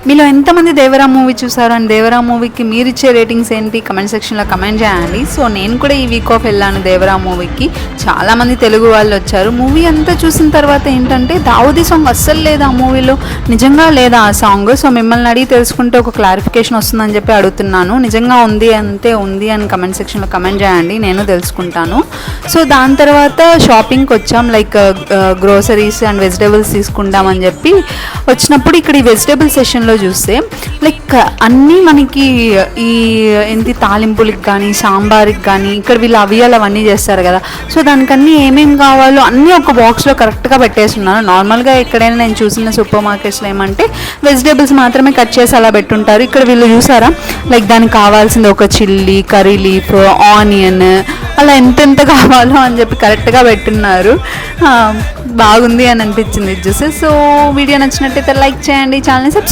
మీలో ఎంతమంది దేవరా మూవీ చూసారు అండ్ దేవరా మూవీకి మీరు ఇచ్చే రేటింగ్స్ ఏంటి కమెంట్ సెక్షన్లో కమెంట్ చేయండి. సో నేను కూడా ఈ వీక్ ఆఫ్ వెళ్ళాను దేవరా మూవీకి. చాలామంది తెలుగు వాళ్ళు వచ్చారు. మూవీ అంతా చూసిన తర్వాత ఏంటంటే దావుదీ సాంగ్ అస్సలు లేదు ఆ మూవీలో, నిజంగా లేదా ఆ సాంగ్. సో మిమ్మల్ని అడిగి తెలుసుకుంటే ఒక క్లారిఫికేషన్ వస్తుందని చెప్పి అడుగుతున్నాను. నిజంగా ఉంది అంతే ఉంది అని కమెంట్ సెక్షన్లో కమెంట్ చేయండి, నేను తెలుసుకుంటాను. సో దాని తర్వాత షాపింగ్కి వచ్చాం, లైక్ గ్రోసరీస్ అండ్ వెజిటేబుల్స్ తీసుకుంటామని చెప్పి వచ్చినప్పుడు ఇక్కడ ఈ వెజిటేబుల్ సెషన్లో చూస్తే లైక్ అన్నీ మనకి ఈ ఏంటి తాలింపులకి కానీ సాంబార్కి కానీ ఇక్కడ వీళ్ళు అవియాలు అవన్నీ చేస్తారు కదా. సో దానికన్నీ ఏమేమి కావాలో అన్నీ ఒక బాక్స్లో కరెక్ట్గా పెట్టేస్తున్నాను. నార్మల్గా ఎక్కడైనా నేను చూసిన సూపర్ మార్కెట్స్లో ఏమంటే వెజిటేబుల్స్ మాత్రమే కట్ చేసి అలా పెట్టుంటారు. ఇక్కడ వీళ్ళు చూసారా లైక్ దానికి కావాల్సింది ఒక చిల్లీ, కర్రీ లీఫ్, ఆనియన్ అలా ఎంతెంత కావాలో అని చెప్పి కరెక్ట్గా పెట్టున్నారు. బాగుంది అని అనిపించింది చూసి. సో వీడియో నచ్చినట్టయితే లైక్ చేయండి, ఛానల్ని సబ్స్క్రైబ్